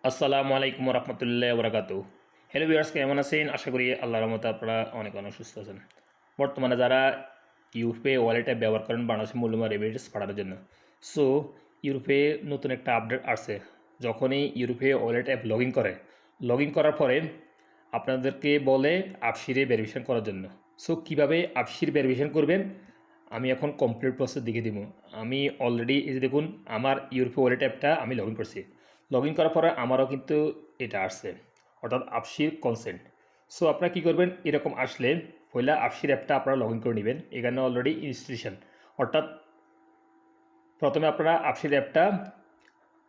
আসসালামু আলাইকুম রহমতুল্লাহ বরাকাতু। Hello viewers, কেমন আছেন? আশা করি আল্লাহর রহমতে আপনারা অনেক অনেক সুস্থ আছেন। বর্তমানে যারা ইউরোপে ওয়ালেট অ্যাপ ব্যবহার করেন বাংলাদেশের মূল্যবান রেমিটেন্স পাঠানোর জন্য, সো ইউরোপে নতুন একটা আপডেট আসছে। যখনই ইউরোপে ওয়ালেট অ্যাপ লগ ইন করার পরে আপনাদেরকে বলে আপসিরে ভেরিফিকেশন করার জন্য। সো কীভাবে আপসির ভেরিফিকেশন করবেন আমি এখন কমপ্লিট প্রসেস দেখিয়ে দিব। আমি অলরেডি এই যে দেখুন আমার ইউরোপে ওয়ালেট অ্যাপটা আমি লগ ইন করছি। লগ ইন করার পরে আমারও কিন্তু এটা আসছে, অর্থাৎ আপসির কনসেন্ট। সো আপনারা কী করবেন, এরকম আসলে পয়লা আপসির অ্যাপটা আপনারা লগ ইন করে নেবেন। এখানে অলরেডি ইনস্টলেশন, অর্থাৎ প্রথমে আপনারা আপসির অ্যাপটা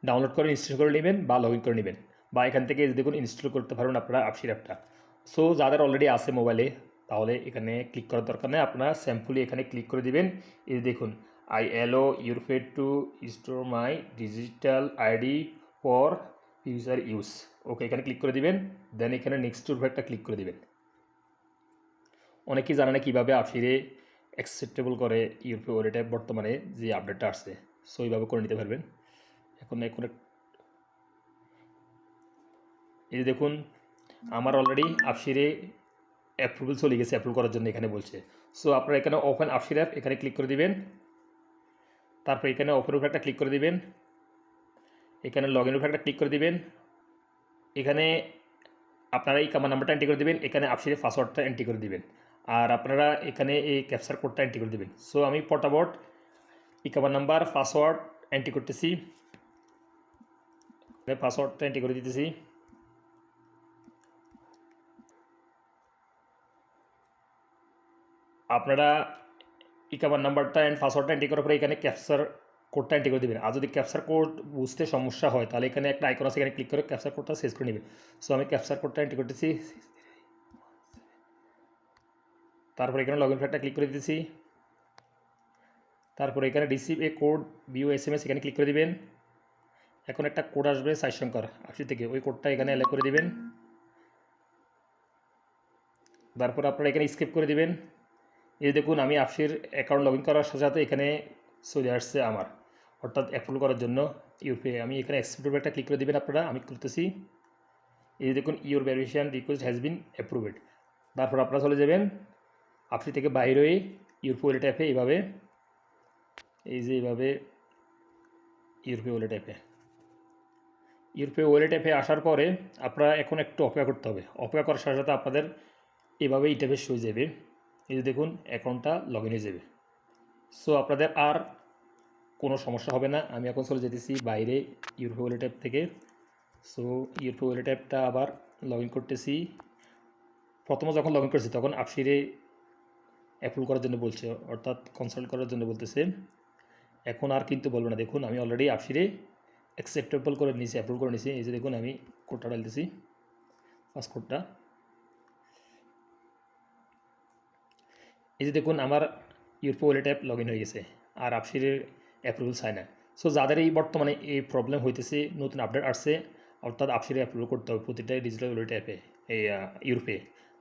ডাউনলোড করে ইনস্টল করে নেবেন বা লগ ইন করে নেবেন, বা এখান থেকে দেখুন ইনস্টল করতে পারবেন আপনারা আপসির অ্যাপটা। সো যাদের অলরেডি আছে মোবাইলে, তাহলে এখানে ক্লিক করার দরকার নেই, আপনারা স্যাম্পলি এখানে ক্লিক করে দিবেন। এই দেখুন আই অ্যালো ইউরোপে to store my digital ID for future use. Okay, এখানে ক্লিক করে দিবেন। দেন এখানে নেক্সট একটা ক্লিক করে দিবেন। অনেকেই জানে না কীভাবে আপসিরে অ্যাকসেপ্টেবল করে ইউরোপে ওয়ালেটে বর্তমানে যে আপডেটটা আসছে। সো এইভাবে করে নিতে পারবেন। এখন এই যে দেখুন আমার অলরেডি আপসিরে অ্যাপ্রুভাল চলে গেছে, অ্যাপ্রুভ করার জন্য এখানে বলছে। সো আপনারা এখানে ওপেন আপসির অ্যাপ এখানে ক্লিক করে দিবেন। তারপর এখানে ওপেন উপরে একটা ক্লিক করে দিবেন। এখানে লগ ইন উপরে একটা ক্লিক করে দিবেন। এখানে আপনারা এই কামার নাম্বারটা এন্ট্রি করে দিবেন। এখানে আপসিরে পাসওয়ার্ডটা এন্ট্রি করে দিবেন। আর আপনারা এখানে এই ক্যাপচার কোডটা এন্ট্রি করে দিবেন। সো আমি পটাপট এই কামার নাম্বার পাসওয়ার্ড এন্ট্রি করতেছি। পাসওয়ার্ডটা এন্ট্রি করে দিতেছি। আপনারা ইকামার নাম্বারটা অ্যান্ড পাসওয়ার্ডটা এন্ট্রি করার পরে এখানে ক্যাপচার কোডটা এন্ট্রি করে দেবেন। আর যদি ক্যাপচার কোড বুঝতে সমস্যা হয় তাহলে এখানে একটা আইকন আছে, এখানে ক্লিক করে ক্যাপচার কোডটা সেভ করে নেবেন। সো আমি ক্যাপচার কোডটা এন্ট্রি করতেছি। তারপরে এখানে লগ ইন একটা ক্লিক করে দিতেছি। তারপরে এখানে receive a code view SMS এখানে ক্লিক করে দিবেন। এখন একটা কোড আসবে সাই সংখ্যার আপসি থেকে, ওই কোডটা এখানে অ্যালাউ করে দিবেন। তারপর আপনারা এখানে স্কিপ করে দিবেন। এই দেখুন আমি আপসির অ্যাকাউন্ট লগ ইন করার সাথে সাথে এখানে চলে আসছে আমার, অর্থাৎ অ্যাপ্রুভ করার জন্য ইউরোপে। আমি এখানে অ্যাকসেপ্ট একটা ক্লিক করে দেবেন আপনারা, আমি করতেছি। এই দেখুন your verification request has been approved. তারপর আপনারা চলে যাবেন আপসি থেকে বাইরে হয়ে ইউরোপে ওয়ালেট অ্যাপে এইভাবে, এই যে এইভাবে ইউরোপে ওয়ালেট অ্যাপে আসার পরে আপনারা এখন একটু অপেক্ষা করতে হবে। অপেক্ষা করার সাথে সাথে আপনাদের এভাবে ইন্টারফেস হয়ে যাবে। এই যে দেখুন অ্যাকাউন্টটা লগ ইন হয়ে যাবে। সো আপনাদের আর কোনো সমস্যা হবে না। আমি এখন চলে যেতেছি বাইরে ইউরোপে ওয়ালেট অ্যাপ থেকে। সো ইউরোপে ওয়ালেট অ্যাপটা আবার লগ ইন করতেছি। প্রথমে যখন লগ ইন করছি তখন আপসিরে অ্যাপ্রুভ করার জন্য বলছে, অর্থাৎ কনসাল্ট করার জন্য বলতেছে। এখন আর কিন্তু বলবো না। দেখুন আমি অলরেডি আপসিরে অ্যাকসেপ্টেবল করে নিয়েছি, অ্যাপ্রুভ করে নিয়েছি। এই যে দেখুন আমি কোডটা ডালতেছি, ফার্স্ট কোডটা। এই যে দেখুন আমার ইউরোপে ওয়ালেট অ্যাপ লগ ইন হয়ে গেছে, আর আপসিরের অ্যাপ্রুভাল চায় না। সো যাদের এই বর্তমানে এই প্রবলেম হইতেছে, নতুন আপডেট আসছে, অর্থাৎ আপসিরে অ্যাপ্রুভ করতে হবে প্রতিটা ডিজিটাল ওয়ালেট অ্যাপে। এই ইউরোপে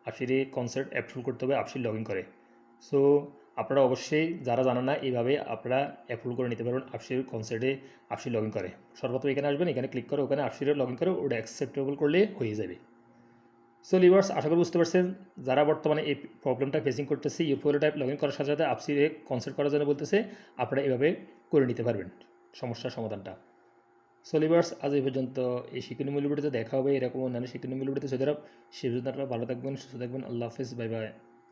আপসিরে কনসেপ্ট অ্যাপ্রুভ করতে হবে আপসির লগ ইন করে। সো আপনারা অবশ্যই যারা জানেন না এইভাবে আপনারা অ্যাপ্রুভ করে নিতে পারবেন আপসির কনসেপ্টে আপসির লগ ইন করে। সর্বপ্রথম এখানে আসবেন, এখানে ক্লিক করে ওখানে আপসিরে লগ ইন করে ওটা অ্যাকসেপ্টেবল করলে হয়ে যাবে। সো লিভার্স, আশা করি বুঝতে পারছেন যারা বর্তমানে এই প্রবলেমটা ফেসিং করতেছে, ইউরোপে ওয়ালেট অ্যাপ লগ ইন করার সাথে সাথে আপসিরে কনসেপ্ট করার জন্য বলতেছে, আপনারা এভাবে করে নিতে পারবেন সমস্যার সমাধানটা। সো লিভার্স, আজ এই পর্যন্ত। এই শিক্ষণীয় মূল্য ভিডিওতে দেখা হবে এরকম অন্যান্য শিক্ষণীয় মূল্য ভিডিওতে। সে পর্যন্ত আপনারা ভালো থাকবেন, সুস্থ থাকবেন। আল্লাহ হাফেজ, বাই বাই।